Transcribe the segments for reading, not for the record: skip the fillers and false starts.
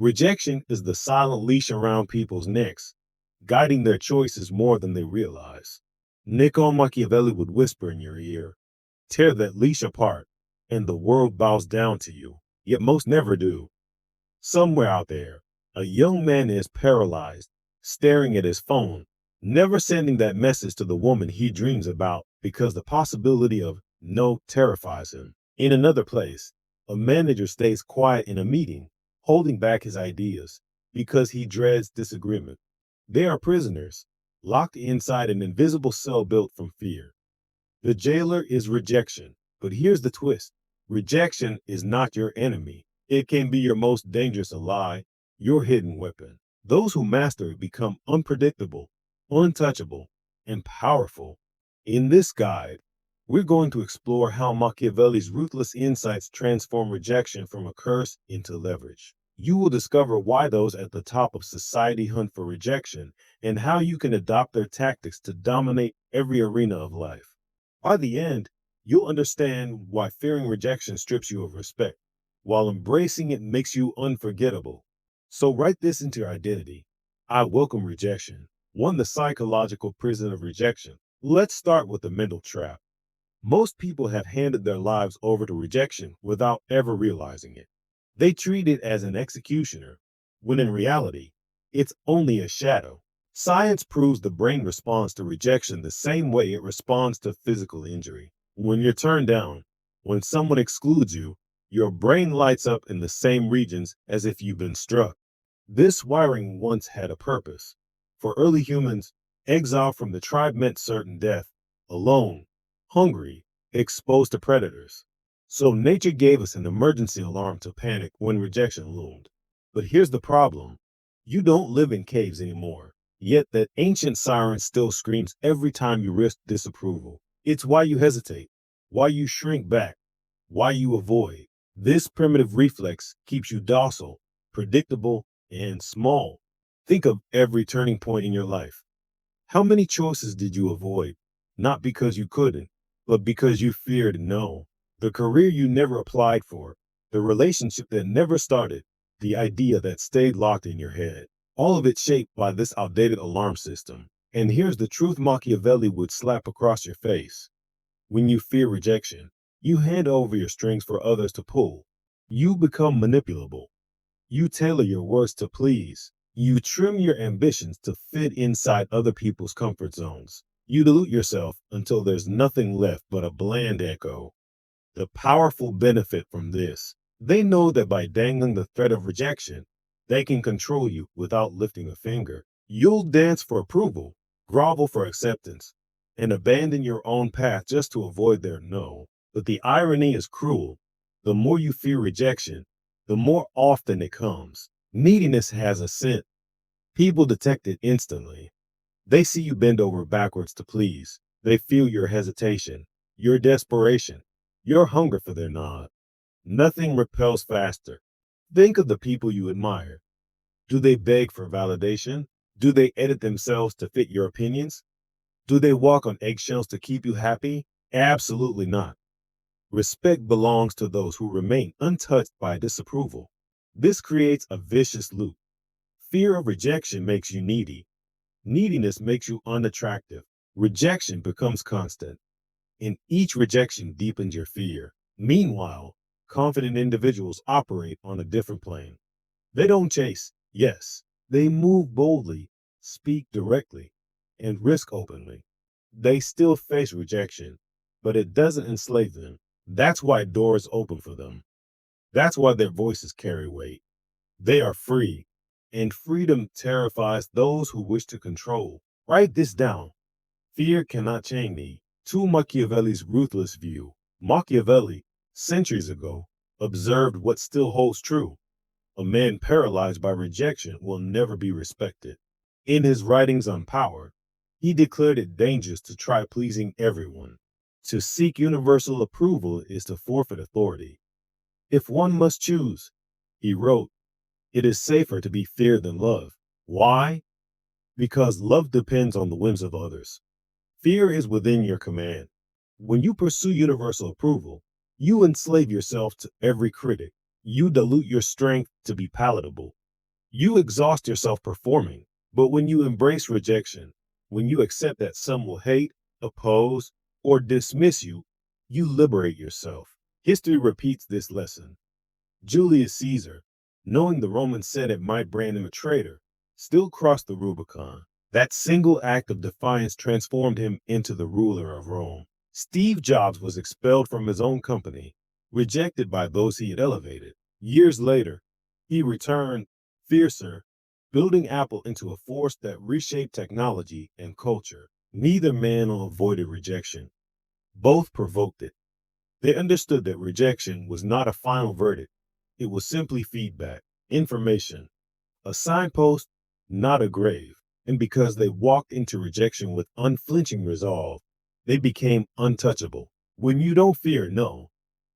Rejection is the silent leash around people's necks, guiding their choices more than they realize. Niccolò Machiavelli would whisper in your ear, tear that leash apart, and the world bows down to you. Yet most never do. Somewhere out there, a young man is paralyzed, staring at his phone, never sending that message to the woman he dreams about because the possibility of no terrifies him. In another place, a manager stays quiet in a meeting, holding back his ideas because he dreads disagreement. They are prisoners, locked inside an invisible cell built from fear. The jailer is rejection. But here's the twist. Rejection is not your enemy. It can be your most dangerous ally, your hidden weapon. Those who master it become unpredictable, untouchable, and powerful. In this guide, we're going to explore how Machiavelli's ruthless insights transform rejection from a curse into leverage. You will discover why those at the top of society hunt for rejection and how you can adopt their tactics to dominate every arena of life. By the end, you'll understand why fearing rejection strips you of respect, while embracing it makes you unforgettable. So write this into your identity. I welcome rejection. One, the psychological prison of rejection. Let's start with the mental trap. Most people have handed their lives over to rejection without ever realizing it. They treat it as an executioner, when in reality, it's only a shadow. Science proves the brain responds to rejection the same way it responds to physical injury. When you're turned down, when someone excludes you, your brain lights up in the same regions as if you've been struck. This wiring once had a purpose. For early humans, exile from the tribe meant certain death, alone, hungry, exposed to predators. So nature gave us an emergency alarm to panic when rejection loomed. But here's the problem. You don't live in caves anymore. Yet that ancient siren still screams every time you risk disapproval. It's why you hesitate, why you shrink back, why you avoid. This primitive reflex keeps you docile, predictable, and small. Think of every turning point in your life. How many choices did you avoid? Not because you couldn't, but because you feared no. The career you never applied for, the relationship that never started, the idea that stayed locked in your head. All of it shaped by this outdated alarm system. And here's the truth Machiavelli would slap across your face. When you fear rejection, you hand over your strings for others to pull. You become manipulable. You tailor your words to please. You trim your ambitions to fit inside other people's comfort zones. You dilute yourself until there's nothing left but a bland echo. The powerful benefit from this. They know that by dangling the threat of rejection, they can control you without lifting a finger. You'll dance for approval, grovel for acceptance, and abandon your own path just to avoid their no. But the irony is cruel. The more you fear rejection, the more often it comes. Neediness has a scent. People detect it instantly. They see you bend over backwards to please. They feel your hesitation, your desperation, your hunger for their nod. Nothing repels faster. Think of the people you admire. Do they beg for validation? Do they edit themselves to fit your opinions? Do they walk on eggshells to keep you happy? Absolutely not. Respect belongs to those who remain untouched by disapproval. This creates a vicious loop. Fear of rejection makes you needy. Neediness makes you unattractive. Rejection becomes constant, and each rejection deepens your fear. Meanwhile, confident individuals operate on a different plane. They don't chase, yes. They move boldly, speak directly, and risk openly. They still face rejection, but it doesn't enslave them. That's why doors open for them. That's why their voices carry weight. They are free, and freedom terrifies those who wish to control. Write this down. Fear cannot chain me. To Machiavelli's ruthless view. Machiavelli, centuries ago, observed what still holds true. A man paralyzed by rejection will never be respected. In his writings on power, he declared it dangerous to try pleasing everyone. To seek universal approval is to forfeit authority. If one must choose, he wrote, it is safer to be feared than loved. Why? Because love depends on the whims of others. Fear is within your command. When you pursue universal approval, you enslave yourself to every critic. You dilute your strength to be palatable. You exhaust yourself performing. But when you embrace rejection, when you accept that some will hate, oppose, or dismiss you, you liberate yourself. History repeats this lesson. Julius Caesar, knowing the Roman Senate might brand him a traitor, still crossed the Rubicon. That single act of defiance transformed him into the ruler of Rome. Steve Jobs was expelled from his own company, rejected by those he had elevated. Years later, he returned, fiercer, building Apple into a force that reshaped technology and culture. Neither man avoided rejection. Both provoked it. They understood that rejection was not a final verdict. It was simply feedback, information, a signpost, not a grave. And because they walked into rejection with unflinching resolve, they became untouchable. When you don't fear no,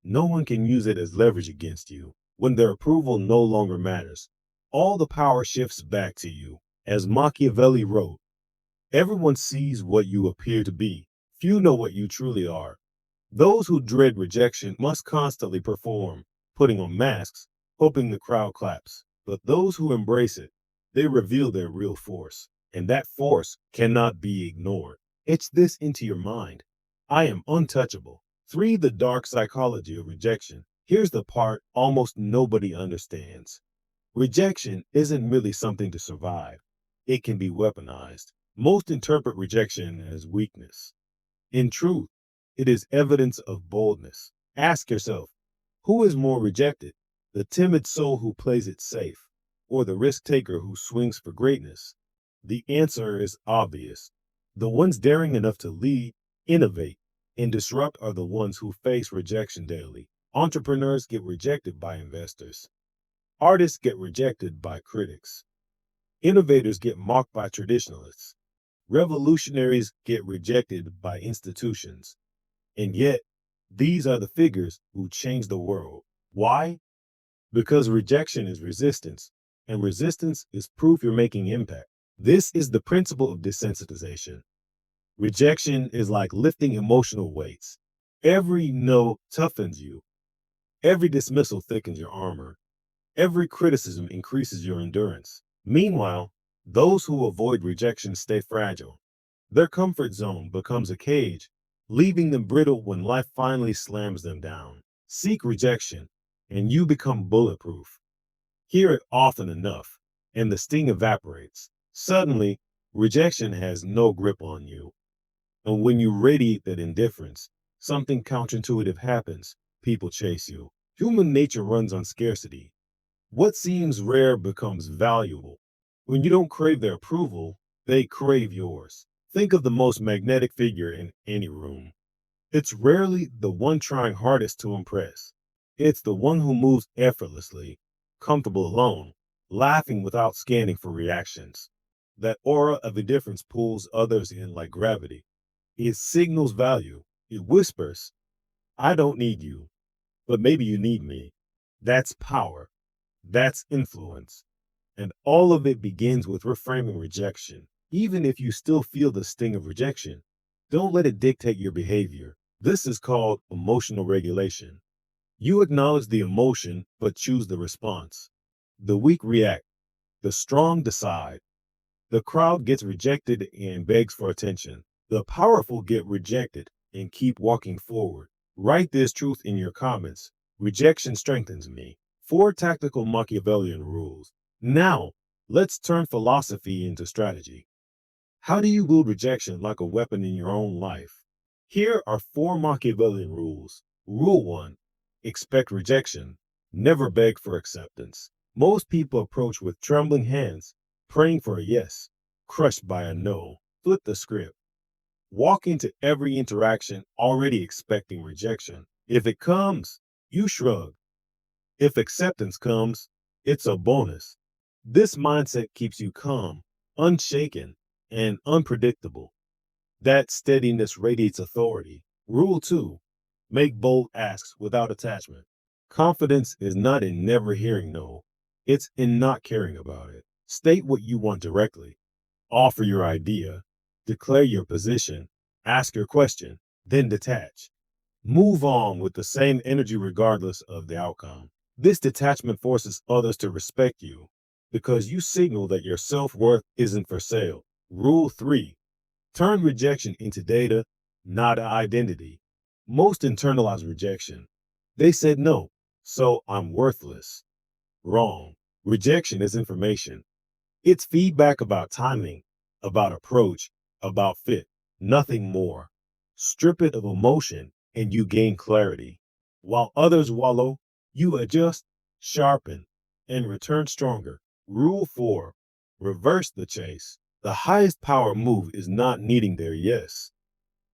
no one can use it as leverage against you. When their approval no longer matters, all the power shifts back to you. As Machiavelli wrote, everyone sees what you appear to be. Few know what you truly are. Those who dread rejection must constantly perform, putting on masks, hoping the crowd claps. But those who embrace it, they reveal their real force, and that force cannot be ignored. Etch this into your mind. I am untouchable. 3. The dark psychology of rejection. Here's the part almost nobody understands. Rejection isn't merely something to survive. It can be weaponized. Most interpret rejection as weakness. In truth, it is evidence of boldness. Ask yourself, who is more rejected? The timid soul who plays it safe, or the risk taker who swings for greatness? The answer is obvious. The ones daring enough to lead, innovate, and disrupt are the ones who face rejection daily. Entrepreneurs get rejected by investors. Artists get rejected by critics. Innovators get mocked by traditionalists. Revolutionaries get rejected by institutions. And yet, these are the figures who change the world. Why? Because rejection is resistance, and resistance is proof you're making impact. This is the principle of desensitization. Rejection is like lifting emotional weights. Every no toughens you. Every dismissal thickens your armor. Every criticism increases your endurance. Meanwhile, those who avoid rejection stay fragile. Their comfort zone becomes a cage, leaving them brittle when life finally slams them down. Seek rejection, and you become bulletproof. Hear it often enough, and the sting evaporates. Suddenly, rejection has no grip on you. And when you radiate that indifference, something counterintuitive happens. People chase you. Human nature runs on scarcity. What seems rare becomes valuable. When you don't crave their approval, they crave yours. Think of the most magnetic figure in any room. It's rarely the one trying hardest to impress. It's the one who moves effortlessly, comfortable alone, laughing without scanning for reactions. That aura of indifference pulls others in like gravity. It signals value. It whispers, I don't need you, but maybe you need me. That's power. That's influence. And all of it begins with reframing rejection. Even if you still feel the sting of rejection, don't let it dictate your behavior. This is called emotional regulation. You acknowledge the emotion, but choose the response. The weak react. The strong decide. The crowd gets rejected and begs for attention. The powerful get rejected and keep walking forward. Write this truth in your comments. Rejection strengthens me. 4 tactical Machiavellian rules. Now, let's turn philosophy into strategy. How do you wield rejection like a weapon in your own life? Here are 4 Machiavellian rules. Rule 1. Expect rejection. Never beg for acceptance. Most people approach with trembling hands, praying for a yes, crushed by a no. Flip the script. Walk into every interaction already expecting rejection. If it comes, you shrug. If acceptance comes, it's a bonus. This mindset keeps you calm, unshaken, and unpredictable. That steadiness radiates authority. Rule 2. Make bold asks without attachment. Confidence is not in never hearing no. It's in not caring about it. State what you want directly. Offer your idea. Declare your position. Ask your question. Then detach. Move on with the same energy regardless of the outcome. This detachment forces others to respect you. because you signal that your self-worth isn't for sale. Rule 3. Turn rejection into data, not identity. Most internalize rejection. They said no, so I'm worthless. Wrong. Rejection is information. It's feedback about timing, about approach, about fit, nothing more. Strip it of emotion and you gain clarity. While others wallow, you adjust, sharpen, and return stronger. Rule 4. Reverse the chase. The highest power move is not needing their yes.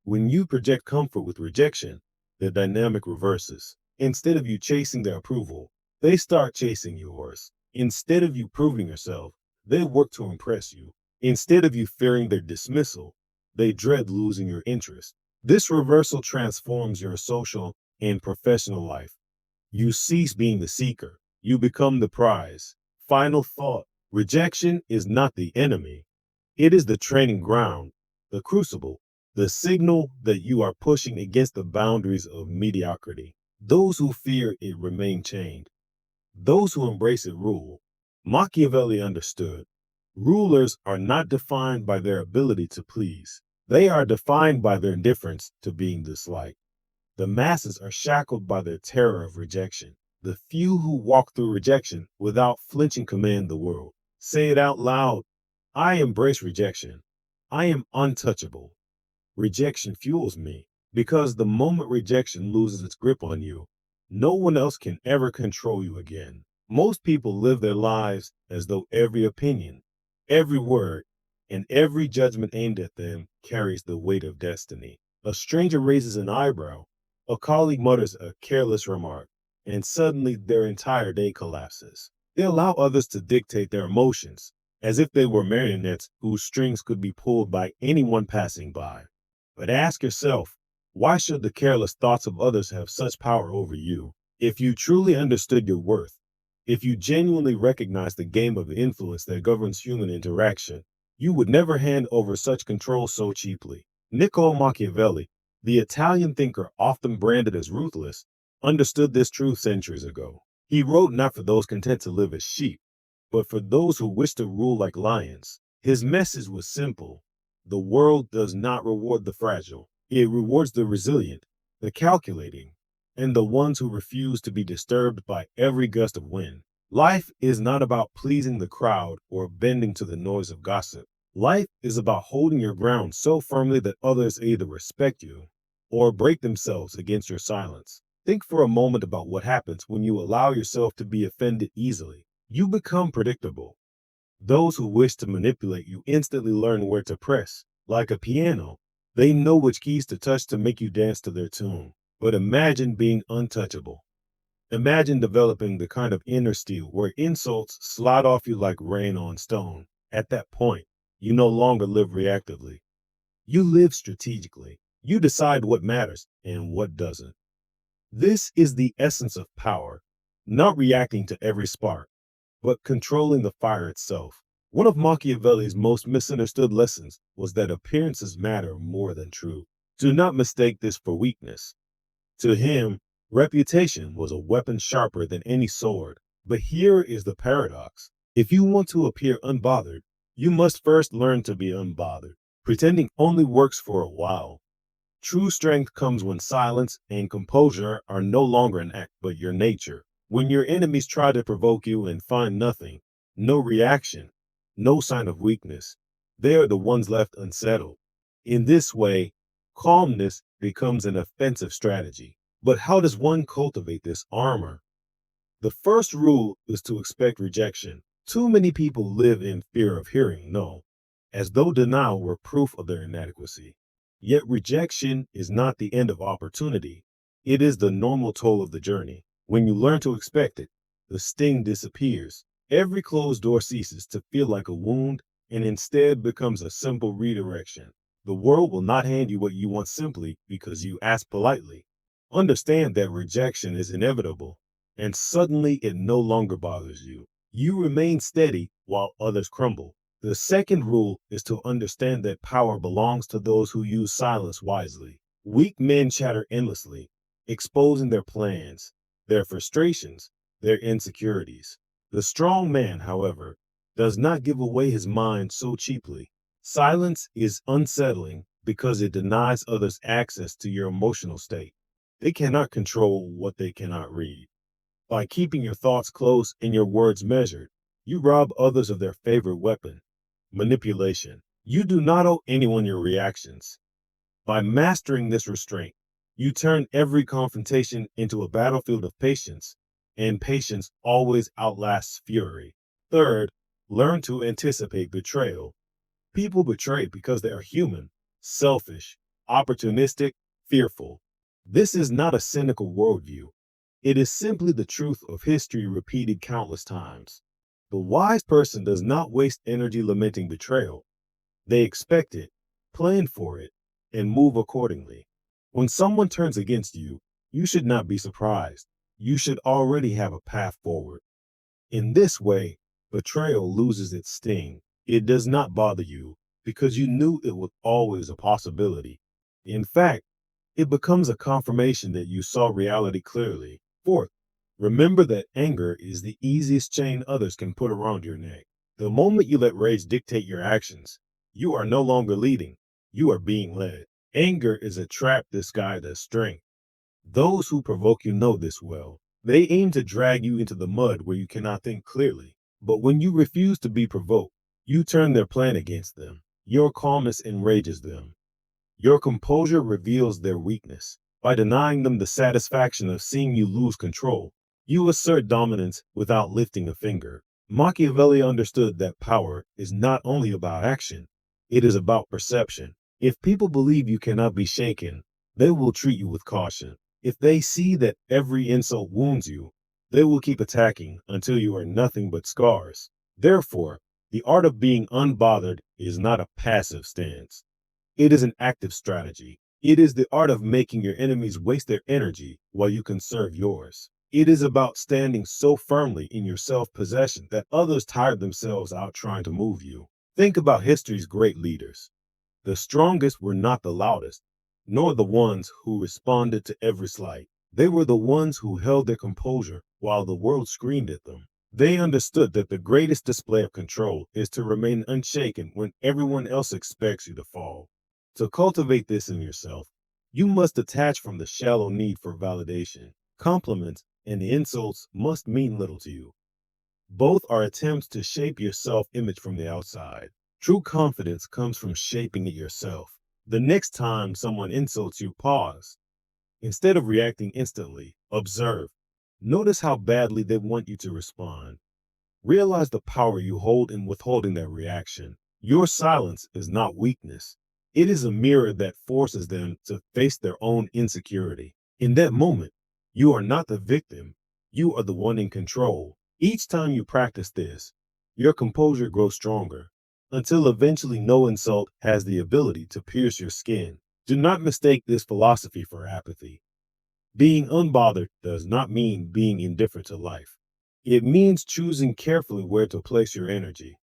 When you project comfort with rejection, the dynamic reverses. Instead of you chasing their approval, they start chasing yours. Instead of you proving yourself, they work to impress you. Instead of you fearing their dismissal, they dread losing your interest. This reversal transforms your social and professional life. You cease being the seeker. You become the prize. Final thought. Rejection is not the enemy. It is the training ground, the crucible, the signal that you are pushing against the boundaries of mediocrity. Those who fear it remain chained. Those who embrace it rule. Machiavelli understood. Rulers are not defined by their ability to please. They are defined by their indifference to being disliked. The masses are shackled by their terror of rejection. The few who walk through rejection without flinching command the world. Say it out loud. I embrace rejection. I am untouchable. Rejection fuels me because the moment rejection loses its grip on you, no one else can ever control you again. Most people live their lives as though every opinion, every word, and every judgment aimed at them carries the weight of destiny. A stranger raises an eyebrow, a colleague mutters a careless remark, and suddenly their entire day collapses. They allow others to dictate their emotions, as if they were marionettes whose strings could be pulled by anyone passing by. But ask yourself, why should the careless thoughts of others have such power over you? If you truly understood your worth, if you genuinely recognize the game of influence that governs human interaction, you would never hand over such control so cheaply. Niccolò Machiavelli, the Italian thinker often branded as ruthless, understood this truth centuries ago. He wrote not for those content to live as sheep, but for those who wish to rule like lions. His message was simple. The world does not reward the fragile. It rewards the resilient, the calculating, and the ones who refuse to be disturbed by every gust of wind. Life is not about pleasing the crowd or bending to the noise of gossip. Life is about holding your ground so firmly that others either respect you or break themselves against your silence. Think for a moment about what happens when you allow yourself to be offended easily. You become predictable. Those who wish to manipulate you instantly learn where to press. Like a piano, they know which keys to touch to make you dance to their tune. But imagine being untouchable. Imagine developing the kind of inner steel where insults slide off you like rain on stone. At that point, you no longer live reactively. You live strategically. You decide what matters and what doesn't. This is the essence of power, not reacting to every spark, but controlling the fire itself. One of Machiavelli's most misunderstood lessons was that appearances matter more than truth. Do not mistake this for weakness. To him, reputation was a weapon sharper than any sword. But here is the paradox. If you want to appear unbothered, you must first learn to be unbothered. Pretending only works for a while. True strength comes when silence and composure are no longer an act, but your nature. When your enemies try to provoke you and find nothing, no reaction, no sign of weakness, they are the ones left unsettled. In this way, calmness becomes an offensive strategy. But how does one cultivate this armor? The first rule is to expect rejection. Too many people live in fear of hearing no, as though denial were proof of their inadequacy. Yet rejection is not the end of opportunity. It is the normal toll of the journey. When you learn to expect it, the sting disappears. Every closed door ceases to feel like a wound and instead becomes a simple redirection. The world will not hand you what you want simply because you ask politely. Understand that rejection is inevitable, and suddenly it no longer bothers you. You remain steady while others crumble. The second rule is to understand that power belongs to those who use silence wisely. Weak men chatter endlessly, exposing their plans, their frustrations, their insecurities. The strong man, however, does not give away his mind so cheaply. Silence is unsettling because it denies others access to your emotional state. They cannot control what they cannot read. By keeping your thoughts close and your words measured, you rob others of their favorite weapon, manipulation. You do not owe anyone your reactions. By mastering this restraint, you turn every confrontation into a battlefield of patience, and patience always outlasts fury. Third, learn to anticipate betrayal. People betray because they are human, selfish, opportunistic, fearful. This is not a cynical worldview. It is simply the truth of history repeated countless times. The wise person does not waste energy lamenting betrayal. They expect it, plan for it, and move accordingly. When someone turns against you, you should not be surprised. You should already have a path forward. In this way, betrayal loses its sting. It does not bother you because you knew it was always a possibility. In fact, it becomes a confirmation that you saw reality clearly. Fourth, remember that anger is the easiest chain others can put around your neck. The moment you let rage dictate your actions, you are no longer leading, you are being led. Anger is a trap disguised as strength. Those who provoke you know this well. They aim to drag you into the mud where you cannot think clearly. But when you refuse to be provoked, you turn their plan against them. Your calmness enrages them. Your composure reveals their weakness. By denying them the satisfaction of seeing you lose control, you assert dominance without lifting a finger. Machiavelli understood that power is not only about action, it is about perception. If people believe you cannot be shaken, they will treat you with caution. If they see that every insult wounds you, they will keep attacking until you are nothing but scars. Therefore, the art of being unbothered is not a passive stance. It is an active strategy. It is the art of making your enemies waste their energy while you conserve yours. It is about standing so firmly in your self-possession that others tire themselves out trying to move you. Think about history's great leaders. The strongest were not the loudest, nor the ones who responded to every slight. They were the ones who held their composure while the world screamed at them. They understood that the greatest display of control is to remain unshaken when everyone else expects you to fall. To cultivate this in yourself, you must detach from the shallow need for validation. Compliments and insults must mean little to you. Both are attempts to shape your self-image from the outside. True confidence comes from shaping it yourself. The next time someone insults you, pause. Instead of reacting instantly, observe. Notice how badly they want you to respond. Realize the power you hold in withholding that reaction. Your silence is not weakness. It is a mirror that forces them to face their own insecurity. In that moment, you are not the victim. You are the one in control. Each time you practice this, your composure grows stronger, until eventually no insult has the ability to pierce your skin. Do not mistake this philosophy for apathy. Being unbothered does not mean being indifferent to life. It means choosing carefully where to place your energy.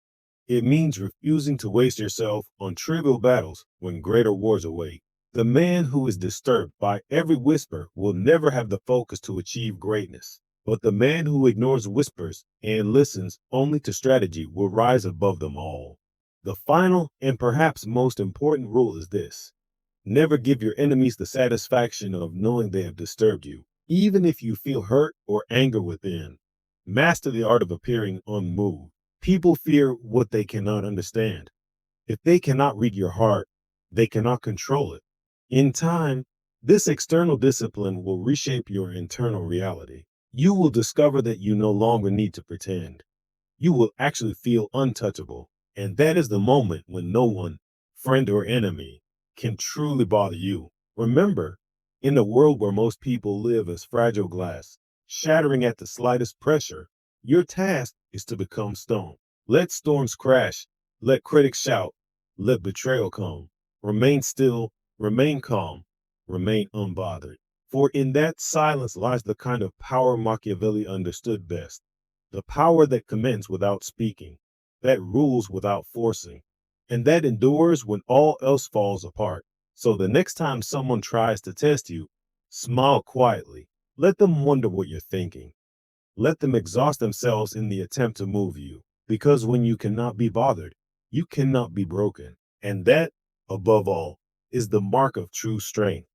It means refusing to waste yourself on trivial battles when greater wars await. The man who is disturbed by every whisper will never have the focus to achieve greatness. But the man who ignores whispers and listens only to strategy will rise above them all. The final and perhaps most important rule is this. Never give your enemies the satisfaction of knowing they have disturbed you, even if you feel hurt or anger within. Master the art of appearing unmoved. People fear what they cannot understand. If they cannot read your heart, they cannot control it. In time, this external discipline will reshape your internal reality. You will discover that you no longer need to pretend. You will actually feel untouchable. And that is the moment when no one, friend or enemy, can truly bother you. Remember, in a world where most people live as fragile glass, shattering at the slightest pressure, your task is to become stone. Let storms crash, let critics shout, let betrayal come. Remain still, remain calm, remain unbothered. For in that silence lies the kind of power Machiavelli understood best. The power that commands without speaking, that rules without forcing, and that endures when all else falls apart. So the next time someone tries to test you, smile quietly. Let them wonder what you're thinking. Let them exhaust themselves in the attempt to move you. Because when you cannot be bothered, you cannot be broken. And that, above all, is the mark of true strength.